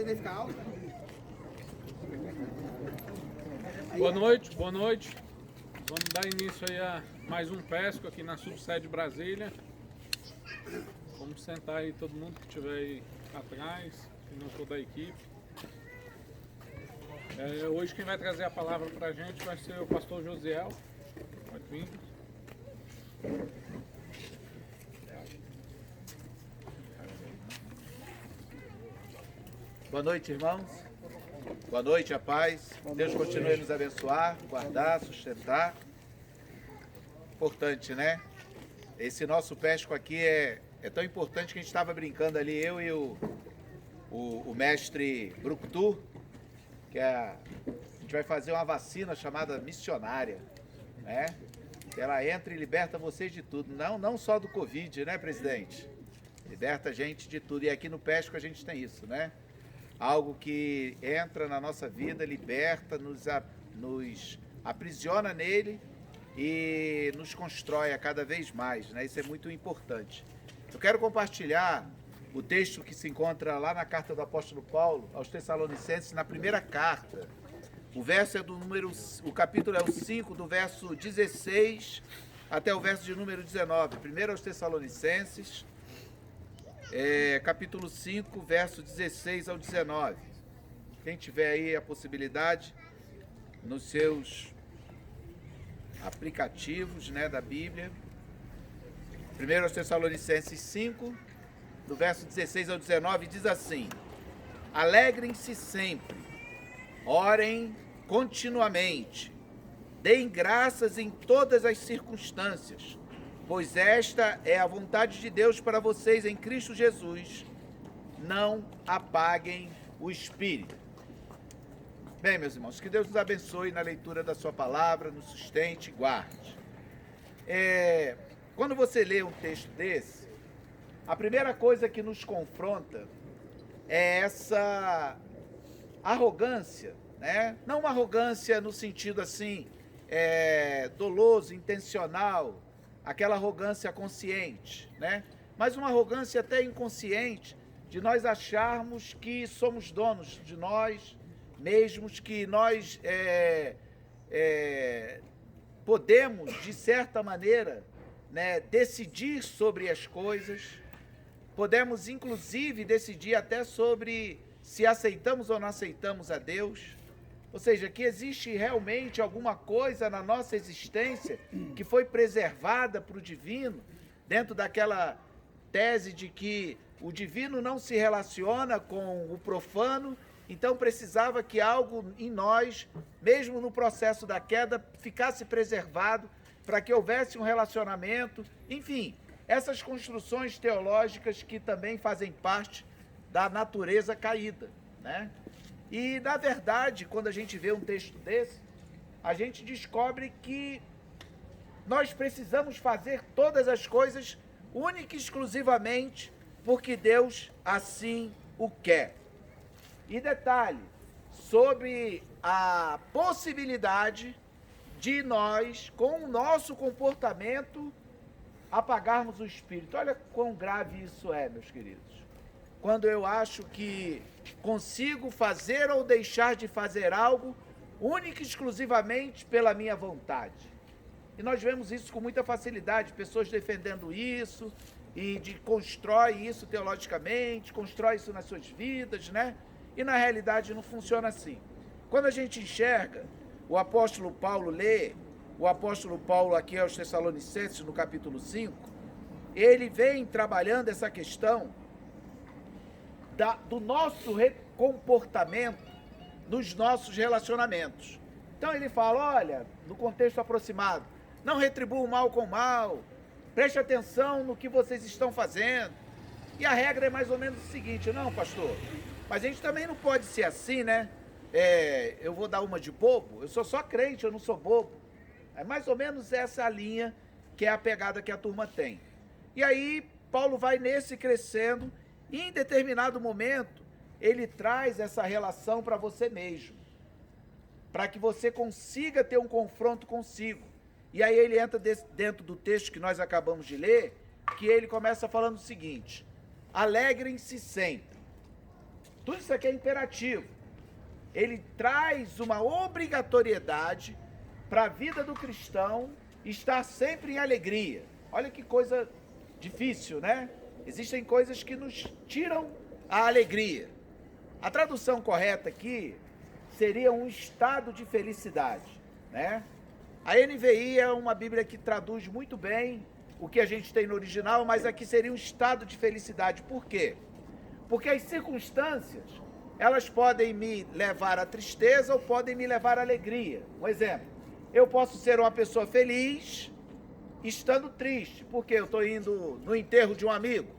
tendência ficar alta. Boa noite, boa noite. Vamos dar início aí a mais um pesco aqui na subsede Brasília. Vamos sentar aí todo mundo que estiver aí atrás, que não for da equipe. Hoje quem vai trazer a palavra para a gente vai ser o pastor Josiel. Pode vir. Boa noite, irmãos. Boa noite, a paz. Deus continue a nos abençoar, guardar, sustentar. Importante, né? Esse nosso pesco aqui é tão importante que a gente estava brincando ali, eu e o mestre Brucutu, que a gente vai fazer uma vacina chamada missionária, né? Ela entra e liberta vocês de tudo, não só do Covid, né, presidente? Liberta a gente de tudo. E aqui no pesco a gente tem isso, né? Algo que entra na nossa vida, liberta, nos aprisiona nele e nos constrói a cada vez mais, né? Isso é muito importante. Eu quero compartilhar o texto que se encontra lá na carta do apóstolo Paulo aos Tessalonicenses, na primeira carta. O capítulo é o 5, do verso 16 até o verso de número 19. Primeiro aos Tessalonicenses, capítulo 5, verso 16 ao 19. Quem tiver aí a possibilidade, nos seus aplicativos, né, da Bíblia. Primeiro aos Tessalonicenses 5, do verso 16 ao 19, diz assim: Alegrem-se sempre, orem continuamente, deem graças em todas as circunstâncias, pois esta é a vontade de Deus para vocês em Cristo Jesus. Não apaguem o Espírito. Bem, meus irmãos, que Deus nos abençoe na leitura da sua palavra, nos sustente e guarde. Quando você lê um texto desse, a primeira coisa que nos confronta é essa arrogância, né? Não uma arrogância no sentido assim, doloso, intencional, aquela arrogância consciente, né? Mas uma arrogância até inconsciente, de nós acharmos que somos donos de nós mesmos, que nós podemos, de certa maneira, né, decidir sobre as coisas, podemos inclusive decidir até sobre se aceitamos ou não aceitamos a Deus. Ou seja, que existe realmente alguma coisa na nossa existência que foi preservada para o divino, dentro daquela tese de que o divino não se relaciona com o profano, então precisava que algo em nós, mesmo no processo da queda, ficasse preservado para que houvesse um relacionamento. Enfim, essas construções teológicas que também fazem parte da natureza caída, né? E, na verdade, quando a gente vê um texto desse, a gente descobre que nós precisamos fazer todas as coisas única e exclusivamente porque Deus assim o quer. E detalhe, sobre a possibilidade de nós, com o nosso comportamento, apagarmos o Espírito. Olha quão grave isso é, meus queridos. Quando eu acho que consigo fazer ou deixar de fazer algo única e exclusivamente pela minha vontade. E nós vemos isso com muita facilidade, pessoas defendendo isso, e constrói isso teologicamente, constrói isso nas suas vidas, né? E na realidade não funciona assim. Quando a gente enxerga, o apóstolo Paulo lê, o apóstolo Paulo aqui aos Tessalonicenses, no capítulo 5, ele vem trabalhando essa questão do nosso comportamento nos nossos relacionamentos. Então ele fala, olha, no contexto aproximado, não retribua o mal com o mal, preste atenção no que vocês estão fazendo. E a regra é mais ou menos o seguinte, não, pastor, mas a gente também não pode ser assim, né? Eu vou dar uma de bobo, eu sou só crente, eu não sou bobo. É mais ou menos essa a linha que é a pegada que a turma tem. E aí Paulo vai nesse crescendo, e em determinado momento ele traz essa relação para você mesmo, para que você consiga ter um confronto consigo. E aí ele entra dentro do texto que nós acabamos de ler, que ele começa falando o seguinte: alegrem-se sempre. Tudo isso aqui é imperativo. Ele traz uma obrigatoriedade para a vida do cristão estar sempre em alegria. Olha que coisa difícil, né? Existem coisas que nos tiram a alegria. A tradução correta aqui seria um estado de felicidade, né? A NVI é uma Bíblia que traduz muito bem o que a gente tem no original, mas aqui seria um estado de felicidade. Por quê? Porque as circunstâncias, elas podem me levar à tristeza ou podem me levar à alegria. Um exemplo, eu posso ser uma pessoa feliz estando triste, porque eu estou indo no enterro de um amigo,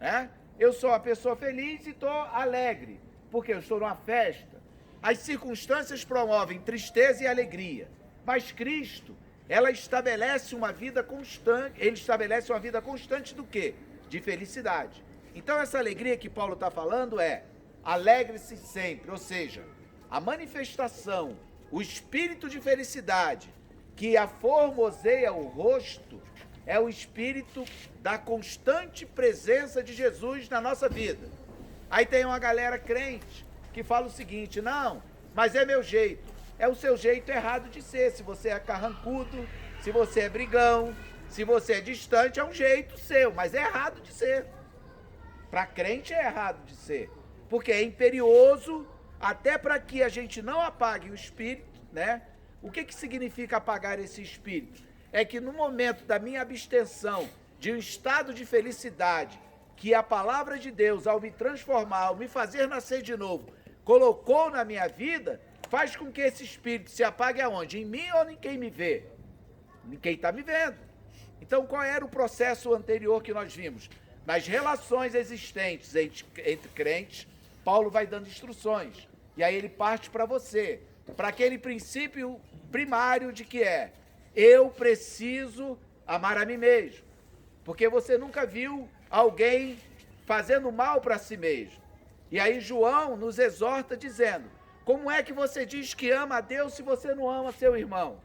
né? Eu sou uma pessoa feliz e estou alegre, porque eu estou numa festa. As circunstâncias promovem tristeza e alegria, mas Cristo, ele estabelece uma vida constante do quê? De felicidade. Então essa alegria que Paulo está falando é: alegre-se sempre, ou seja, a manifestação, o espírito de felicidade que aformoseia o rosto é o espírito da constante presença de Jesus na nossa vida. Aí tem uma galera crente que fala o seguinte: não, mas é meu jeito. É o seu jeito errado de ser. Se você é carrancudo, se você é brigão, se você é distante, é um jeito seu, mas é errado de ser. Para crente é errado de ser, porque é imperioso, até para que a gente não apague o espírito, né? O que significa apagar esse espírito? É que no momento da minha abstenção, de um estado de felicidade, que a palavra de Deus, ao me transformar, ao me fazer nascer de novo, colocou na minha vida, faz com que esse espírito se apague aonde? Em mim ou em quem me vê? Em quem está me vendo. Então, qual era o processo anterior que nós vimos? Nas relações existentes entre crentes, Paulo vai dando instruções. E aí ele parte para você, para aquele princípio primário de que eu preciso amar a mim mesmo. Porque você nunca viu alguém fazendo mal para si mesmo. E aí João nos exorta dizendo: como é que você diz que ama a Deus se você não ama seu irmão?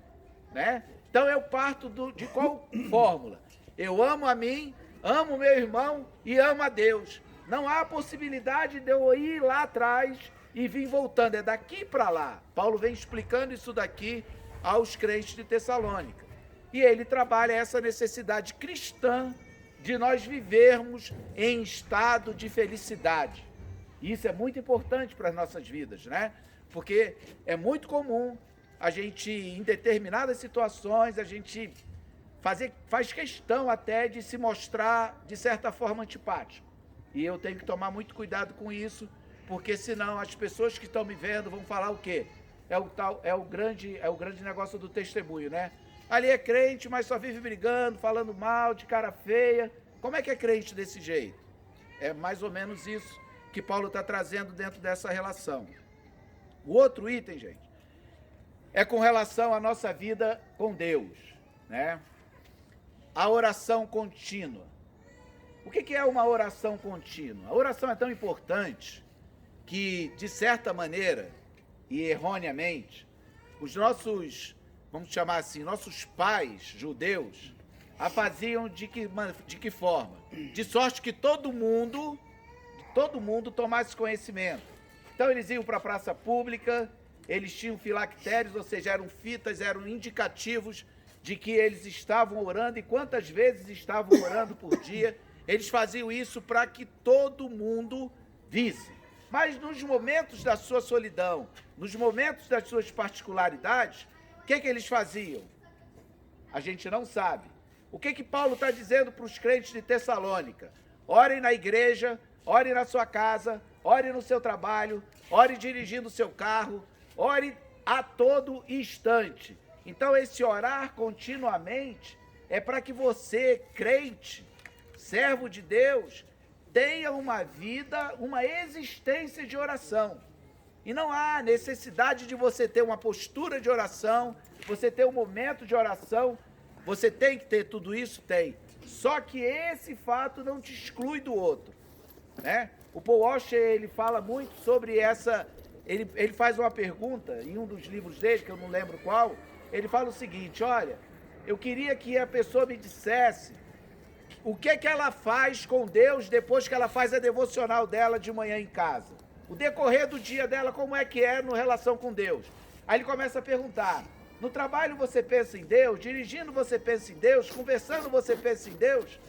Né? Então eu parto de qual fórmula? Eu amo a mim, amo meu irmão e amo a Deus. Não há possibilidade de eu ir lá atrás e vir voltando. É daqui para lá. Paulo vem explicando isso daqui aos crentes de Tessalônica. E ele trabalha essa necessidade cristã de nós vivermos em estado de felicidade. E isso é muito importante para as nossas vidas, né? Porque é muito comum a gente, em determinadas situações, a gente faz questão até de se mostrar, de certa forma, antipático. E eu tenho que tomar muito cuidado com isso, porque senão as pessoas que estão me vendo vão falar o quê? É o grande negócio do testemunho, né? Ali é crente, mas só vive brigando, falando mal, de cara feia. Como é que é crente desse jeito? É mais ou menos isso que Paulo está trazendo dentro dessa relação. O outro item, gente, é com relação à nossa vida com Deus, né? A oração contínua. O que é uma oração contínua? A oração é tão importante que, de certa maneira, e erroneamente, os nossos, vamos chamar assim, nossos pais judeus, a faziam de que forma? De sorte que todo mundo tomasse conhecimento. Então eles iam para a praça pública, eles tinham filactérios, ou seja, eram fitas, eram indicativos de que eles estavam orando e quantas vezes estavam orando por dia. Eles faziam isso para que todo mundo visse. Mas nos momentos da sua solidão, nos momentos das suas particularidades, o que eles faziam? A gente não sabe. O que Paulo está dizendo para os crentes de Tessalônica? Orem na igreja, ore na sua casa, ore no seu trabalho, ore dirigindo o seu carro, ore a todo instante. Então esse orar continuamente é para que você, crente, servo de Deus, tenha uma vida, uma existência de oração. E não há necessidade de você ter uma postura de oração, você ter um momento de oração. Você tem que ter tudo isso? Tem. Só que esse fato não te exclui do outro, né? O Paul Washer, ele fala muito sobre essa... Ele faz uma pergunta em um dos livros dele, que eu não lembro qual. Ele fala o seguinte: olha, eu queria que a pessoa me dissesse o que ela faz com Deus depois que ela faz a devocional dela de manhã em casa. o decorrer do dia dela, como é que é no relação com Deus. Aí ele começa a perguntar, no trabalho você pensa em Deus, dirigindo você pensa em Deus, conversando você pensa em Deus?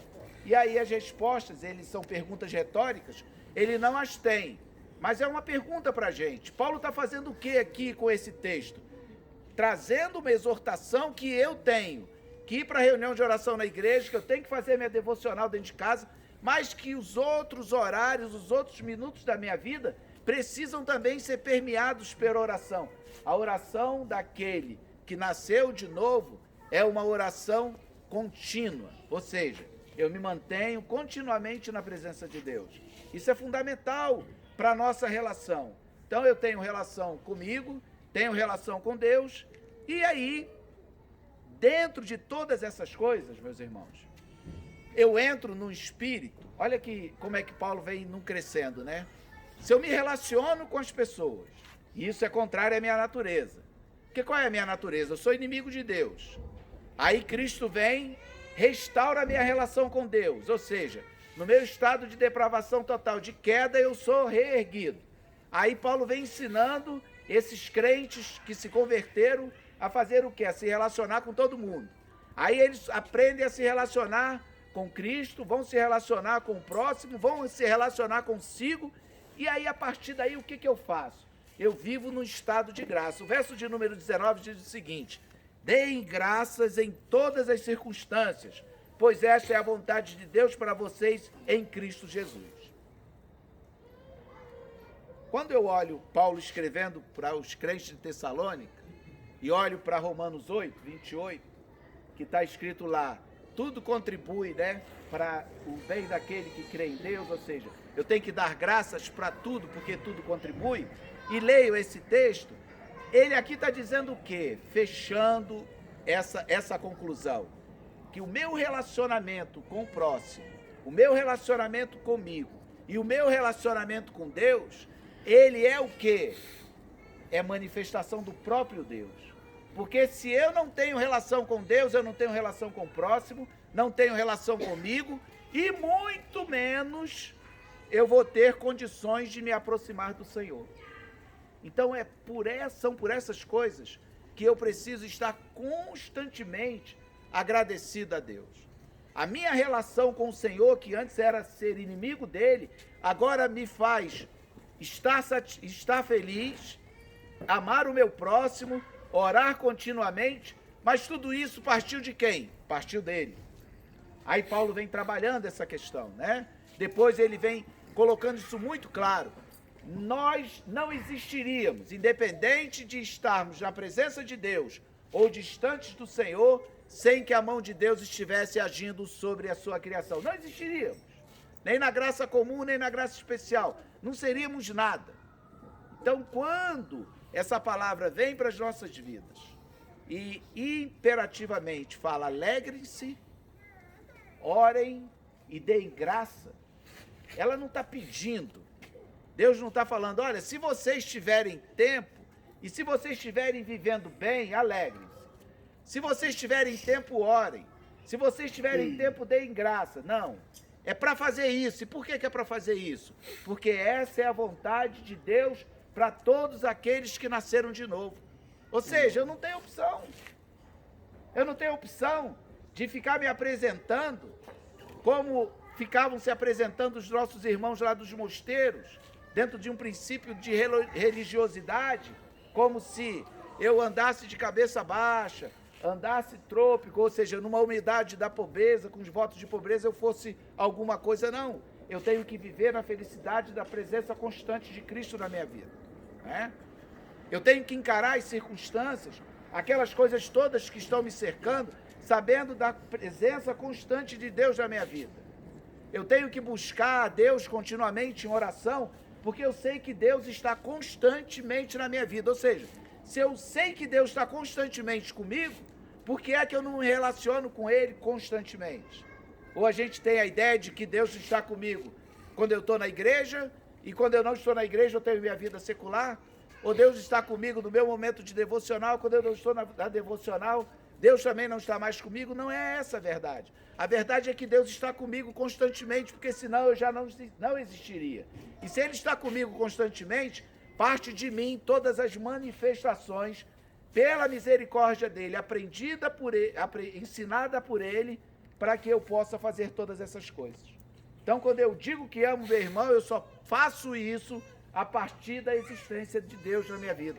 E aí as respostas, eles são perguntas retóricas, ele não as tem, mas é uma pergunta para a gente. Paulo está fazendo o que aqui com esse texto? Trazendo uma exortação que eu tenho, que ir para a reunião de oração na igreja, que eu tenho que fazer minha devocional dentro de casa, mas que os outros horários, os outros minutos da minha vida precisam também ser permeados pela oração. A oração daquele que nasceu de novo é uma oração contínua, ou seja, eu me mantenho continuamente na presença de Deus. Isso é fundamental para a nossa relação. Então eu tenho relação comigo, tenho relação com Deus, e aí, dentro de todas essas coisas, meus irmãos, eu entro no espírito. Olha que, como é que Paulo vem num crescendo, né? Se eu me relaciono com as pessoas, e isso é contrário à minha natureza. Porque qual é a minha natureza? Eu sou inimigo de Deus. Aí Cristo vem, restaura a minha relação com Deus. Ou seja, no meu estado de depravação total, de queda, eu sou reerguido. Aí Paulo vem ensinando esses crentes que se converteram a fazer o quê? A se relacionar com todo mundo. Aí eles aprendem a se relacionar com Cristo, vão se relacionar com o próximo, vão se relacionar consigo, e aí a partir daí o que eu faço? Eu vivo num estado de graça. O verso de número 19 diz o seguinte: deem graças em todas as circunstâncias, pois esta é a vontade de Deus para vocês em Cristo Jesus. Quando eu olho Paulo escrevendo para os crentes de Tessalônica, e olho para Romanos 8, 28, que está escrito lá, tudo contribui, né, para o bem daquele que crê em Deus, ou seja, eu tenho que dar graças para tudo, porque tudo contribui, e leio esse texto, ele aqui está dizendo o quê? Fechando essa conclusão, que o meu relacionamento com o próximo, o meu relacionamento comigo e o meu relacionamento com Deus, ele é o quê? É manifestação do próprio Deus. Porque se eu não tenho relação com Deus, eu não tenho relação com o próximo, não tenho relação comigo, e muito menos eu vou ter condições de me aproximar do Senhor. Então são por essas coisas que eu preciso estar constantemente agradecido a Deus. A minha relação com o Senhor, que antes era ser inimigo dele, agora me faz estar feliz, amar o meu próximo, orar continuamente, mas tudo isso partiu de quem? Partiu dele. Aí Paulo vem trabalhando essa questão, né? Depois ele vem colocando isso muito claro. Nós não existiríamos, independente de estarmos na presença de Deus ou distantes do Senhor, sem que a mão de Deus estivesse agindo sobre a sua criação. Não existiríamos. Nem na graça comum, nem na graça especial. Não seríamos nada. Então, quando essa palavra vem para as nossas vidas e imperativamente fala, alegrem-se, orem e deem graça, ela não está pedindo. Deus não está falando, olha, se vocês tiverem tempo e se vocês estiverem vivendo bem, alegrem-se. Se vocês tiverem tempo, orem. Se vocês tiverem tempo, deem graça. Não. É para fazer isso. E por que é para fazer isso? Porque essa é a vontade de Deus para todos aqueles que nasceram de novo. Ou seja, eu não tenho opção. Eu não tenho opção de ficar me apresentando como ficavam se apresentando os nossos irmãos lá dos mosteiros, dentro de um princípio de religiosidade, como se eu andasse de cabeça baixa, andasse trôpico, ou seja, numa humildade da pobreza, com os votos de pobreza, eu fosse alguma coisa. Não, eu tenho que viver na felicidade da presença constante de Cristo na minha vida, né? Eu tenho que encarar as circunstâncias, aquelas coisas todas que estão me cercando, sabendo da presença constante de Deus na minha vida. Eu tenho que buscar a Deus continuamente em oração, porque eu sei que Deus está constantemente na minha vida. Ou seja, se eu sei que Deus está constantemente comigo, por que é que eu não me relaciono com Ele constantemente? Ou a gente tem a ideia de que Deus está comigo quando eu estou na igreja, e quando eu não estou na igreja eu tenho minha vida secular? Ou Deus está comigo no meu momento de devocional, quando eu não estou na devocional, Deus também não está mais comigo, não é essa a verdade. A verdade é que Deus está comigo constantemente, porque senão eu já não existiria. E se Ele está comigo constantemente, parte de mim todas as manifestações, pela misericórdia dEle, aprendida por ele, ensinada por Ele, para que eu possa fazer todas essas coisas. Então, quando eu digo que amo meu irmão, eu só faço isso a partir da existência de Deus na minha vida.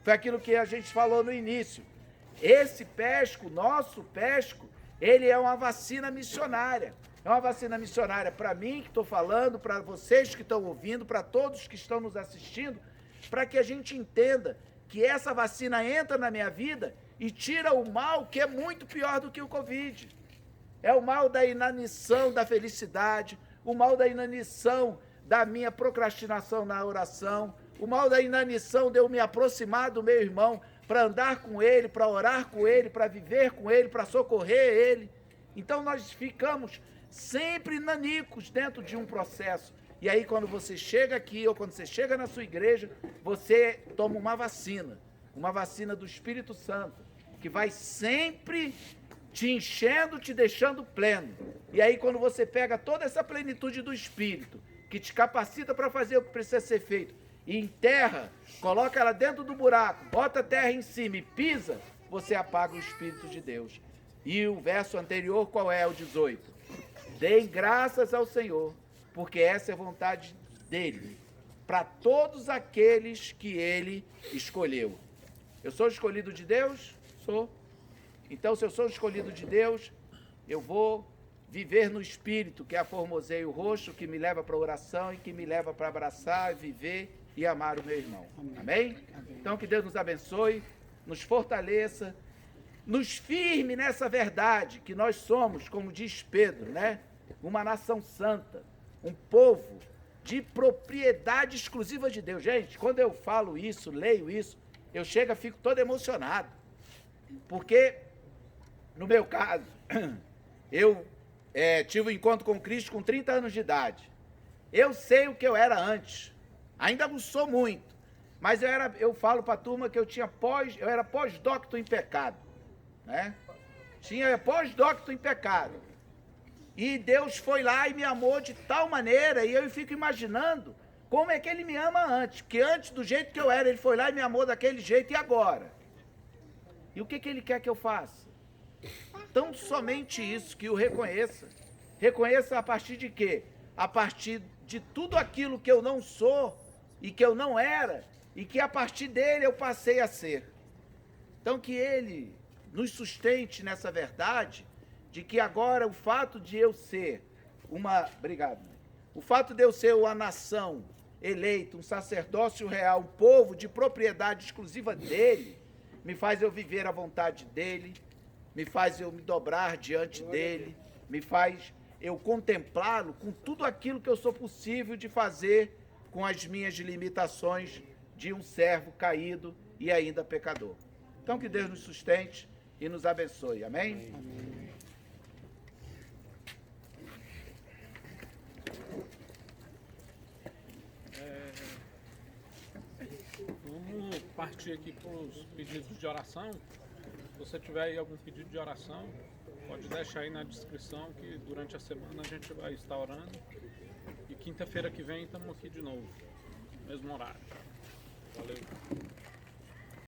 Foi aquilo que a gente falou no início. Esse pesco, nosso pesco, ele é uma vacina missionária. É uma vacina missionária para mim que estou falando, para vocês que estão ouvindo, para todos que estão nos assistindo, para que a gente entenda que essa vacina entra na minha vida e tira o mal que é muito pior do que o Covid. É o mal da inanição da felicidade, o mal da inanição da minha procrastinação na oração, o mal da inanição de eu me aproximar do meu irmão para andar com ele, para orar com ele, para viver com ele, para socorrer ele. Então nós ficamos sempre nanicos dentro de um processo. E aí quando você chega aqui ou quando você chega na sua igreja, você toma uma vacina do Espírito Santo, que vai sempre te enchendo, te deixando pleno. E aí quando você pega toda essa plenitude do Espírito, que te capacita para fazer o que precisa ser feito, e enterra, coloca ela dentro do buraco, bota a terra em cima e pisa, você apaga o Espírito de Deus. E o verso anterior, qual é? O 18. Deem graças ao Senhor, porque essa é a vontade dEle, para todos aqueles que Ele escolheu. Eu sou escolhido de Deus? Sou. Então, se eu sou escolhido de Deus, eu vou viver no Espírito, que é a formoseia o rosto, que me leva para a oração e que me leva para abraçar, viver e amar o meu irmão. Amém? Então, que Deus nos abençoe, nos fortaleça, nos firme nessa verdade, que nós somos, como diz Pedro, né? Uma nação santa, um povo de propriedade exclusiva de Deus. Gente, quando eu falo isso, leio isso, eu chego e fico todo emocionado. Porque, no meu caso, eu tive um encontro com Cristo com 30 anos de idade. Eu sei o que eu era antes. Ainda não sou muito. Mas eu falo para a turma que eu era pós-docto em pecado. Né? Tinha pós-docto em pecado. E Deus foi lá e me amou de tal maneira, e eu fico imaginando como é que Ele me ama antes. Porque antes, do jeito que eu era, Ele foi lá e me amou daquele jeito, e agora? E o que Ele quer que eu faça? Tão somente isso, que o reconheça. Reconheça a partir de quê? A partir de tudo aquilo que eu não sou e que eu não era, e que a partir dele eu passei a ser. Então que Ele nos sustente nessa verdade, de que agora o fato de eu ser o fato de eu ser uma nação eleita, um sacerdócio real, um povo de propriedade exclusiva dele, me faz eu viver a vontade dele, me faz eu me dobrar diante dele, me faz eu contemplá-lo com tudo aquilo que eu sou possível de fazer com as minhas limitações de um servo caído e ainda pecador. Então que Deus nos sustente e nos abençoe. Amém? Amém. Vamos partir aqui para os pedidos de oração. Se você tiver aí algum pedido de oração, pode deixar aí na descrição, que durante a semana a gente vai estar orando. E quinta-feira que vem estamos aqui de novo, mesmo horário. Valeu.